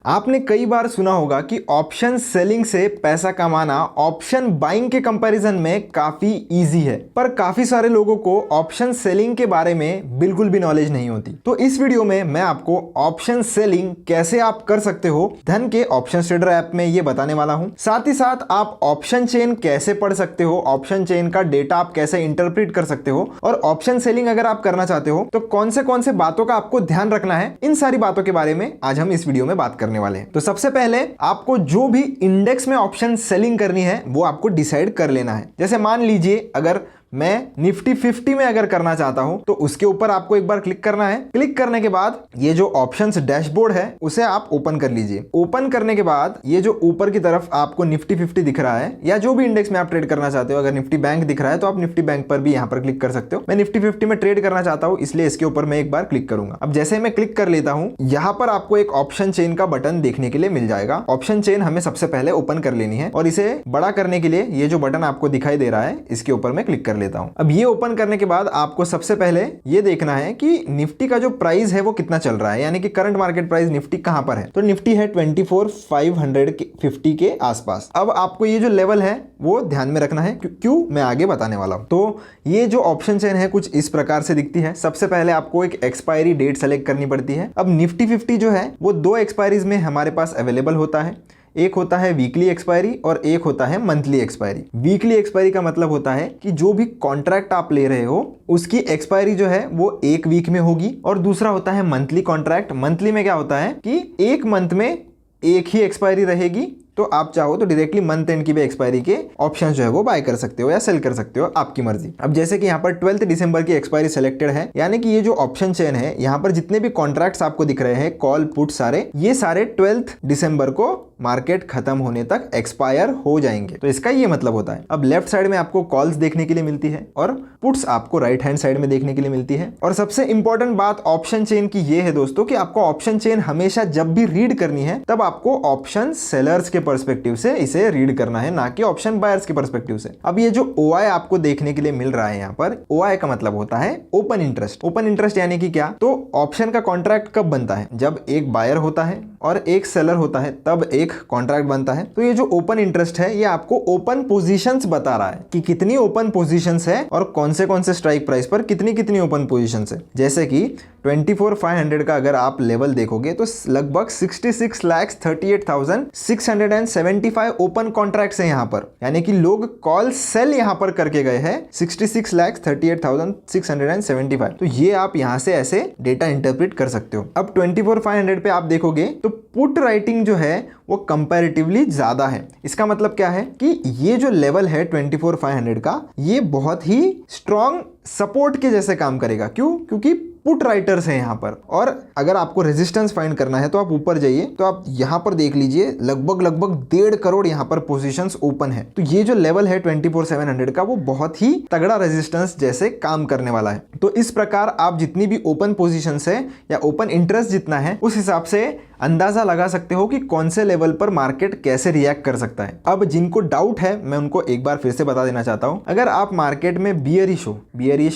आपने कई बार सुना होगा कि ऑप्शन सेलिंग से पैसा कमाना ऑप्शन बाइंग के कंपैरिजन में काफी इजी है, पर काफी सारे लोगों को ऑप्शन सेलिंग के बारे में बिल्कुल भी नॉलेज नहीं होती। तो इस वीडियो में मैं आपको ऑप्शन सेलिंग कैसे आप कर सकते हो धन के ऑप्शन ट्रेडर ऐप में ये बताने वाला हूं। साथ ही साथ आप ऑप्शन चेन कैसे पढ़ सकते हो, ऑप्शन चेन का डेटा आप कैसे इंटरप्रेट कर सकते हो, और ऑप्शन सेलिंग अगर आप करना चाहते हो तो कौन से बातों का आपको ध्यान रखना है, इन सारी बातों के बारे में आज हम इस वीडियो में बात करने वाले हैं। तो सबसे पहले आपको जो भी इंडेक्स में ऑप्शन सेलिंग करनी है वो आपको डिसाइड कर लेना है। जैसे मान लीजिए अगर मैं निफ्टी 50 में अगर करना चाहता हूं तो उसके ऊपर आपको एक बार क्लिक करना है। क्लिक करने के बाद ये जो ऑप्शंस डैशबोर्ड है उसे आप ओपन कर लीजिए। ओपन करने के बाद ये जो ऊपर की तरफ आपको निफ्टी 50 दिख रहा है या जो भी इंडेक्स में आप ट्रेड करना चाहते हो, अगर निफ्टी बैंक दिख रहा है तो आप निफ्टी बैंक पर भी यहां पर क्लिक कर सकते हो। मैं निफ्टी 50 में ट्रेड करना चाहता हूं इसलिए इसके ऊपर मैं एक बार क्लिक करूंगा। अब जैसे मैं क्लिक कर लेता हूं, यहां पर आपको एक ऑप्शन चेन का बटन देखने के लिए मिल जाएगा। ऑप्शन चेन हमें सबसे पहले ओपन कर लेनी है और इसे बड़ा करने के लिए ये जो बटन आपको दिखाई दे रहा है इसके ऊपर मैं क्लिक कर लेता हूं। अब ये ओपन करने के बाद आपको सबसे पहले ये देखना है कि निफ्टी का जो प्राइस है वो कितना चल रहा है, यानी कि करंट मार्केट प्राइस निफ्टी कहां पर है। तो निफ्टी है 24,550 के आसपास। अब आपको ये जो लेवल है वो ध्यान में रखना है, क्यों मैं आगे बताने वाला हूं। तो ये जो ऑप्शन चेन है कुछ इस प्रकार से दिखती है। सबसे पहले आपको एक एक्सपायरी डेट सेलेक्ट करनी पड़ती है। अब निफ्टी 50 जो है वो दो एक्सपायरीज में हमारे पास अवेलेबल होता है। एक होता है वीकली एक्सपायरी और एक होता है मंथली एक्सपायरी। वीकली एक्सपायरी का मतलब होता है कि जो भी कॉन्ट्रैक्ट आप ले रहे हो उसकी एक्सपायरी जो है वो एक वीक में होगी, और दूसरा होता है मंथली कॉन्ट्रैक्ट। मंथली में क्या होता है कि एक मंथ में एक ही एक्सपायरी रहेगी, तो आप चाहो तो डायरेक्टली मंथ एंड की भी एक्सपायरी के ऑप्शन जो है वो बाय कर सकते हो या सेल कर सकते हो, आपकी मर्जी। अब जैसे कि यहाँ पर 12 दिसंबर की एक्सपायरी सिलेक्टेड है, यानी कि ये जो ऑप्शन चेन है यहाँ पर जितने भी कॉन्ट्रैक्ट्स आपको दिख रहे हैं कॉल पुट सारे, ये सारे 12 दिसंबर को मार्केट खत्म होने तक एक्सपायर हो जाएंगे। तो इसका ये मतलब होता है। अब लेफ्ट साइड में आपको कॉल्स देखने के लिए मिलती है और पुट्स आपको राइट हैंड साइड में देखने के लिए मिलती है। और सबसे इंपॉर्टेंट बात ऑप्शन चेन की ये है दोस्तों कि आपको ऑप्शन चेन हमेशा जब भी रीड करनी है तब आपको ऑप्शन सेलर्स के पर्सपेक्टिव से इसे रीड करना है, ना कि ऑप्शन बायर्स के पर्सपेक्टिव से। अब ये जो OI आपको देखने के लिए मिल रहा है यहाँ पर, OI का मतलब होता है ओपन इंटरेस्ट। ओपन इंटरेस्ट यानी कि क्या, तो ऑप्शन का कॉन्ट्रैक्ट कब बनता है, जब एक बायर होता है और एक सेलर होता है तब एक कॉन्ट्रैक्ट बनता है। तो ये जो ओपन इंटरेस्ट है ये आपको ओपन पोजीशंस बता रहा है कि कितनी ओपन पोजीशंस है और कौन से स्ट्राइक प्राइस पर कितनी कितनी ओपन पोजीशंस है। जैसे कि 24,500 का अगर आप लेवल देखोगे तो लगभग 66,38,675 ओपन कॉन्ट्रैक्ट्स हैं यहाँ पर, यानी कि लोग कॉल सेल यहाँ पर करके गए हैं 66,38,675। तो ये आप यहाँ से ऐसे डेटा इंटरप्रेट कर सकते हो। अब 24,500 पे आप देखोगे तो पुट राइटिंग जो है वो कंपैरेटिवली ज्यादा है। इसका मतलब क्या है कि ये जो लेवल है 24,500 का, ये बहुत ही स्ट्रॉन्ग सपोर्ट के जैसे काम करेगा। क्यों? क्योंकि पुट राइटर्स हैं यहाँ पर। और अगर आपको रेजिस्टेंस फाइंड करना है तो आप ऊपर जाइए, तो आप यहाँ पर देख लीजिए लगभग 1.5 करोड़ यहाँ पर पोजीशंस ओपन है। तो ये जो लेवल है 24,700 का वो बहुत ही तगड़ा रेजिस्टेंस जैसे काम करने वाला है। तो इस प्रकार आप जितनी भी ओपन पोजीशंस है या ओपन इंटरेस्ट जितना है उस हिसाब से अंदाजा लगा सकते हो कि कौन से लेवल पर मार्केट कैसे रिएक्ट कर सकता है। अब जिनको डाउट है मैं उनको एक बार फिर से बता देना चाहता हूं। अगर आप मार्केट में बियरिश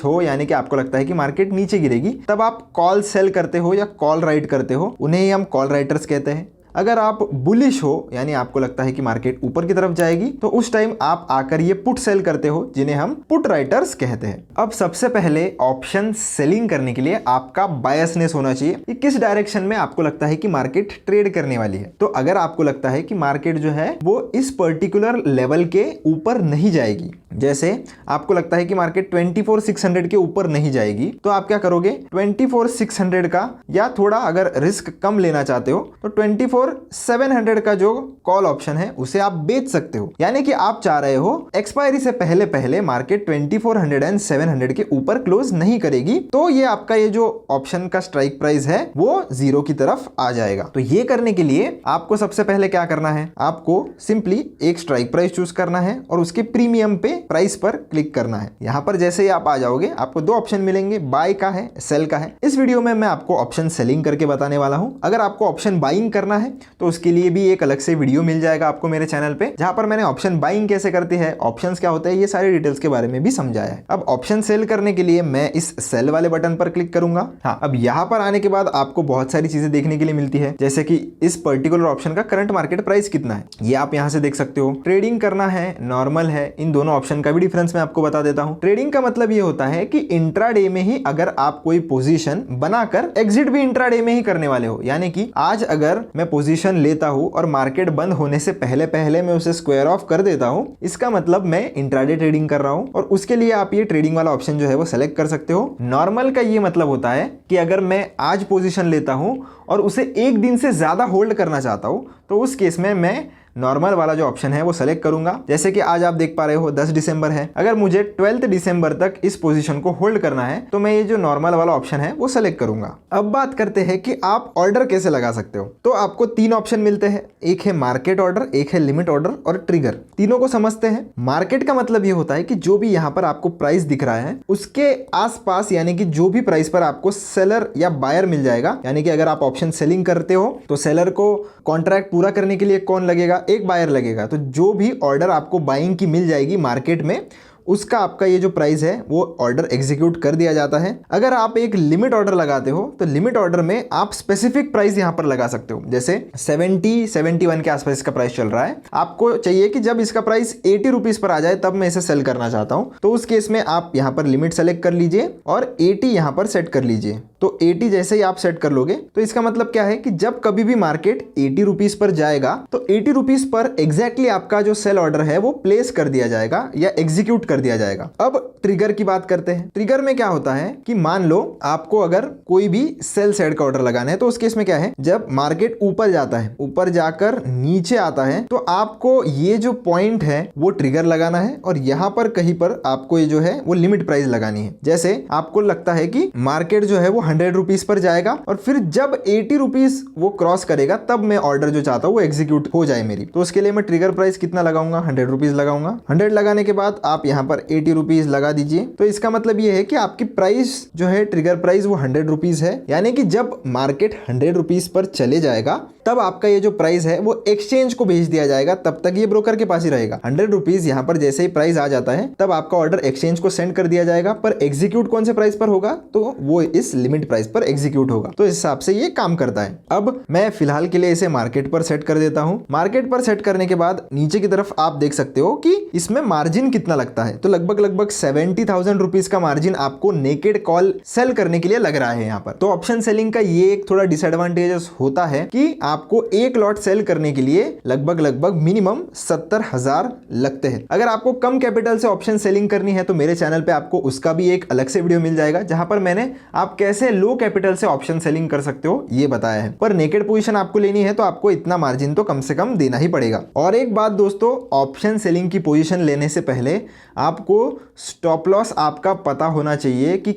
हो यानी कि आपको लगता है कि मार्केट नीचे गिरेगी, तब आप कॉल सेल करते हो या कॉल राइट करते हो, उन्हें ही हम कॉल राइटर्स कहते हैं। अगर आप बुलिश हो यानी आपको लगता है कि मार्केट ऊपर की तरफ जाएगी, तो उस टाइम आप आकर ये पुट सेल करते हो, जिन्हें हम पुट राइटर्स कहते हैं। अब सबसे पहले ऑप्शन सेलिंग करने के लिए आपका बायसनेस होना चाहिए कि किस डायरेक्शन में आपको लगता है कि मार्केट ट्रेड करने वाली है। तो अगर आपको लगता है कि मार्केट जो है वो इस पर्टिकुलर लेवल के ऊपर नहीं जाएगी, जैसे आपको लगता है कि मार्केट 24,600 के ऊपर नहीं जाएगी, तो आप क्या करोगे, 24,600 का या थोड़ा अगर रिस्क कम लेना चाहते हो तो 24,700 का जो कॉल ऑप्शन है उसे आप बेच सकते हो। यानी कि आप चाह रहे हो एक्सपायरी से पहले पहले मार्केट 2400 एंड 700 के ऊपर क्लोज नहीं करेगी, तो ये आपका ये जो ऑप्शन का स्ट्राइक प्राइस है वो 0 की तरफ आ जाएगा। तो ये करने के लिए आपको सबसे पहले क्या करना है, आपको सिंपली एक स्ट्राइक प्राइस चूज करना है और उसके प्रीमियम पे प्राइस पर क्लिक करना है। यहाँ पर जैसे ही आप आ जाओगे आपको दो ऑप्शन मिलेंगे, बाय का है, सेल का है। इस वीडियो में मैं आपको ऑप्शन सेलिंग करके बताने वाला हूँ। अगर आपको ऑप्शन बाइंग करना है है तो उसके लिए भी एक अलग से वीडियो मिल जाएगा आपको मेरे चैनल पे, जहां पर मैंने ऑप्शन बाइंग कैसे करते हैं, ऑप्शंस क्या होते हैं, ये सारी डिटेल्स के बारे में भी समझाया है। अब ऑप्शन सेल करने के लिए मैं इस सेल वाले बटन पर क्लिक करूंगा। हाँ, अब यहाँ पर आने के बाद आपको बहुत सारी चीजें देखने के लिए मिलती है, जैसे कि इस पर्टिकुलर ऑप्शन का करंट मार्केट प्राइस कितना है, ये आप यहाँ से देख सकते हो। ट्रेडिंग करना है, नॉर्मल है, इन दोनों ऑप्शन का भी डिफरेंस मैं आपको बता देता हूँ। ट्रेडिंग का मतलब ये होता है कि इंट्राडे में ही अगर आप कोई पोजीशन बनाकर एग्जिट भी इंट्राडे में ही करने वाले हो, यानी कि आज अगर मैं पोजीशन लेता हूं और मार्केट बंद होने से पहले पहले मैं उसे स्क्वायर ऑफ कर देता हूं, इसका मतलब मैं इंट्राडे ट्रेडिंग कर रहा हूं। और उसके लिए आप ये ट्रेडिंग वाला ऑप्शन जो है वो सेलेक्ट कर सकते हो। नॉर्मल का ये मतलब होता है कि अगर मैं आज पोजीशन लेता हूं और उसे एक दिन से ज्यादा होल्ड करना चाहता हूं, तो उस केस में मैं नॉर्मल वाला जो ऑप्शन है वो सेलेक्ट करूंगा। जैसे कि आज आप देख पा रहे हो 10 दिसंबर है, अगर मुझे 12 दिसंबर तक इस पोजीशन को होल्ड करना है तो मैं ये जो नॉर्मल वाला ऑप्शन है वो सेलेक्ट करूंगा। अब बात करते हैं कि आप ऑर्डर कैसे लगा सकते हो। तो आपको 3 ऑप्शन मिलते हैं, एक है मार्केट ऑर्डर, एक है लिमिट ऑर्डर और ट्रिगर। तीनों को समझते हैं। मार्केट का मतलब ये होता है कि जो भी यहाँ पर आपको प्राइस दिख रहा है उसके आसपास, यानी कि जो भी प्राइस पर आपको सेलर या बायर मिल जाएगा, यानी कि अगर आप ऑप्शन सेलिंग करते हो तो सेलर को कॉन्ट्रैक्ट पूरा करने के लिए कौन लगेगा, एक बायर लगेगा। तो जो भी ऑर्डर आपको बाइंग की मिल जाएगी मार्केट में, उसका आपका ये जो प्राइस है वो ऑर्डर एग्जीक्यूट कर दिया जाता है। अगर आप एक लिमिट ऑर्डर लगाते हो तो लिमिट ऑर्डर में आप स्पेसिफिक प्राइस यहां पर लगा सकते हो। जैसे 71 के आसपास इसका प्राइस चल रहा है, आपको चाहिए कि जब इसका प्राइस 80 रुपीज पर आ जाए तब मैं इसे सेल करना चाहता हूं, तो उस केस में आप यहां पर लिमिट सेलेक्ट कर लीजिए और 80 यहां पर सेट कर लीजिए। तो 80 जैसे ही आप सेट कर लोगे तो इसका मतलब क्या है कि जब कभी भी मार्केट 80 रुपीज पर जाएगा तो 80 रुपीज पर एग्जैक्टली आपका जो सेल ऑर्डर है वो प्लेस कर दिया जाएगा या एग्जीक्यूट कर दिया जाएगा। अब ट्रिगर की बात करते हैं। ट्रिगर में क्या होता है कि मान लो आपको अगर कोई भी सेल साइड का ऑर्डर लगाना है, तो उस केस में क्या है, जब मार्केट ऊपर जाता है, ऊपर जाकर नीचे आता है, तो आपको ये जो पॉइंट है वो ट्रिगर लगाना है और यहां पर कहीं पर आपको ये जो है वो लिमिट प्राइस लगानी है। जैसे आपको लगता है कि मार्केट जो है वो 100 रुपीज पर जाएगा और फिर जब 80 रुपीज वो क्रॉस करेगा तब मैं ऑर्डर जो चाहता हूं वो एग्जीक्यूट हो जाए मेरी। तो उसके लिए मैं ट्रिगर प्राइस कितना लगाऊंगा, 100 रुपीज लगाऊंगा। 100 लगाने के बाद आप यहां पर 80 रुपीज लगा दीजिए। तो इसका मतलब ये है कि आपकी प्राइस जो है, ट्रिगर प्राइस वो 100 रुपीज है, यानी कि जब मार्केट 100 रुपीज पर चले जाएगा तब आपका ये जो प्राइस है वो एक्सचेंज को भेज दिया जाएगा, तब तक ये ब्रोकर के पास ही रहेगा। 100 रुपीज यहां पर जैसे ही प्राइस आ जाता है तब आपका ऑर्डर एक्सचेंज को सेंड कर दिया जाएगा, पर एग्जीक्यूट कौन से प्राइस पर होगा, तो वो इस लिमिट प्राइस पर एग्जीक्यूट होगा। तो इस हिसाब से ये काम करता है। अब मैं फिलहाल के लिए इसे मार्केट पर सेट कर देता हूं। मार्केट पर सेट करने के बाद नीचे की तरफ आप देख सकते हो कि इसमें मार्जिन कितना लगता है। तो लगभग 70,000 रुपीज का मार्जिन आपको नेकेड कॉल सेल करने के लिए लग रहा है यहाँ पर। तो ऑप्शन सेलिंग का ये एक थोड़ा डिसएडवांटेजेस होता है कि आपको एक लॉट सेल करने के लिए लगभग मिनिमम 70,000 लगते हैं। अगर आपको कम कैपिटल से ऑप्शन सेलिंग करनी है तो मेरे चैनल पे आपको उसका भी एक अलग से वीडियो मिल जाएगा, जहां पर मैंने आप कैसे लो कैपिटल से ऑप्शन सेलिंग कर सकते हो ये बताया है। पर नेकेड पोजीशन आपको लेनी है तो आपको इतना मार्जिन तो कम से कम देना ही पड़ेगा। और एक बात दोस्तों, ऑप्शन सेलिंग की पोजीशन लेने से पहले आपको स्टॉप लॉस आपका पता होना चाहिए कि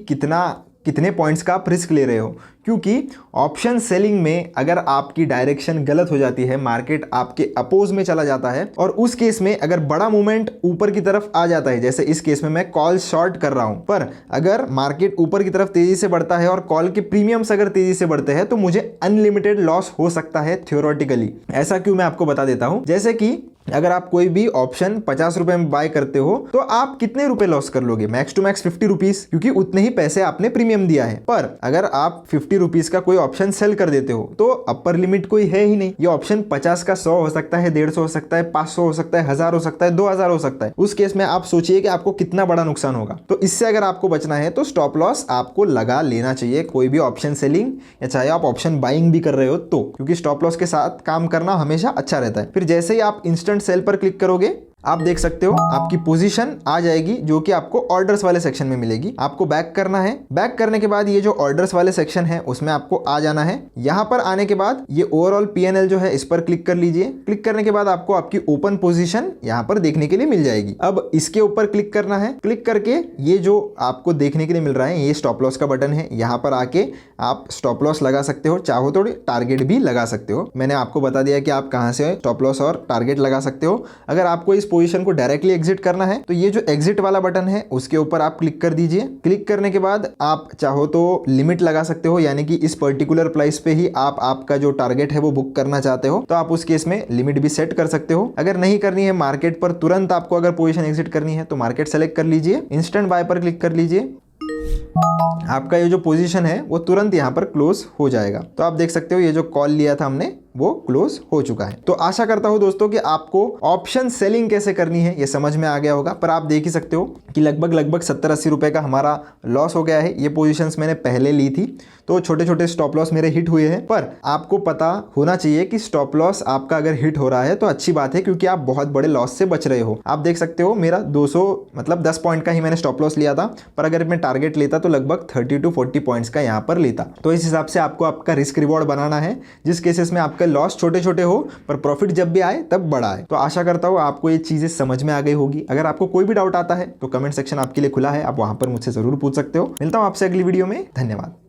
कितने पॉइंट्स का आप रिस्क ले रहे हो, क्योंकि ऑप्शन सेलिंग में अगर आपकी डायरेक्शन गलत हो जाती है, मार्केट आपके अपोज में चला जाता है और उस केस में अगर बड़ा मूवमेंट ऊपर की तरफ आ जाता है, जैसे इस केस में मैं कॉल शॉर्ट कर रहा हूं, पर अगर मार्केट ऊपर की तरफ तेजी से बढ़ता है और कॉल के प्रीमियम्स अगर तेजी से बढ़ते हैं तो मुझे अनलिमिटेड लॉस हो सकता है थियोरेटिकली। ऐसा क्यों, मैं आपको बता देता हूं। जैसे कि अगर आप कोई भी ऑप्शन 50 रुपए में बाय करते हो तो आप कितने रुपए लॉस कर लोगे, मैक्स टू मैक्स 50 रुपीज, क्योंकि उतने ही पैसे आपने प्रीमियम दिया है। पर अगर आप 50 रुपीज का कोई ऑप्शन सेल कर देते हो तो अपर लिमिट कोई है ही नहीं। ये ऑप्शन 50 का 100 हो सकता है, 150 हो सकता है, 500 हो सकता है, 1000 हो सकता है, 2000 हो सकता है। उस केस में आप सोचिए कि आपको कितना बड़ा नुकसान होगा। तो इससे अगर आपको बचना है तो स्टॉप लॉस आपको लगा लेना चाहिए, कोई भी ऑप्शन सेलिंग या चाहे आप ऑप्शन बाइंग भी कर रहे हो तो, क्योंकि स्टॉप लॉस के साथ काम करना हमेशा अच्छा रहता है। फिर जैसे ही आप इंस्टेंट सेल पर क्लिक करोगे आप देख सकते हो आपकी पोजीशन आ जाएगी जो कि आपको ऑर्डर्स वाले सेक्शन में मिलेगी। आपको बैक करना है। बैक करने के बाद ये जो ऑर्डर्स वाले सेक्शन है उसमें आपको आ जाना है। यहां पर आने के बाद ये ओवरऑल पीएनएल जो है इस पर क्लिक कर लीजिए। क्लिक करने के बाद आपको आपकी ओपन पोजीशन यहां पर देखने के लिए मिल जाएगी। अब इसके ऊपर क्लिक करना है। क्लिक करके ये जो आपको देखने के लिए मिल रहा है ये स्टॉप लॉस का बटन है। यहां पर आके आप स्टॉप लॉस लगा सकते हो, चाहो तो टारगेट भी लगा सकते हो। मैंने आपको बता दिया कि आप कहां से स्टॉप लॉस और टारगेट लगा सकते हो। अगर आपको इस पोजीशन को डायरेक्टली एग्जिट करना है तो ये जो एग्जिट वाला बटन है उसके ऊपर आप क्लिक कर दीजिए। क्लिक करने के बाद आप चाहो तो लिमिट लगा सकते हो, यानी कि इस पर्टिकुलर प्राइस पे ही आप आपका जो टारगेट है वो बुक करना चाहते हो तो आप उस केस में लिमिट भी सेट कर सकते हो। अगर नहीं करनी है, मार्केट पर तुरंत आपको अगर पोजीशन एग्जिट करनी है तो मार्केट सेलेक्ट कर लीजिए, इंस्टेंट बाय पर क्लिक कर लीजिए। आपका ये जो पोजीशन है वो तुरंत यहाँ पर क्लोज हो जाएगा। तो आप देख सकते हो ये जो कॉल लिया था हमने वो क्लोज हो चुका है। तो आशा करता हूं दोस्तों कि आपको ऑप्शन सेलिंग कैसे करनी है ये समझ में आ गया होगा। पर आप देख ही सकते हो कि लगभग 70-80 रुपए का हमारा लॉस हो गया है। ये पोजीशंस मैंने पहले ली थी तो छोटे छोटे स्टॉप लॉस मेरे हिट हुए हैं। पर आपको पता होना चाहिए कि स्टॉप लॉस आपका अगर हिट हो रहा है तो अच्छी बात है, क्योंकि आप बहुत बड़े लॉस से बच रहे हो। आप देख सकते हो मेरा 10 पॉइंट का ही मैंने स्टॉप लॉस लिया था, पर अगर मैं टारगेट लेता तो लगभग 30 to 40 पॉइंट्स का यहाँ पर लेता। तो इस हिसाब से आपको आपका रिस्क रिवॉर्ड बनाना है, जिस केसेस में आपका लॉस छोटे छोटे हो पर प्रॉफिट जब भी आए तब बड़ा है। तो आशा करता हूं आपको ये चीजें समझ में आ गई होगी। अगर आपको कोई भी डाउट आता है तो कमेंट सेक्शन आपके लिए खुला है, आप वहां पर मुझसे जरूर पूछ सकते हो। मिलता हूं आपसे अगली वीडियो में। धन्यवाद।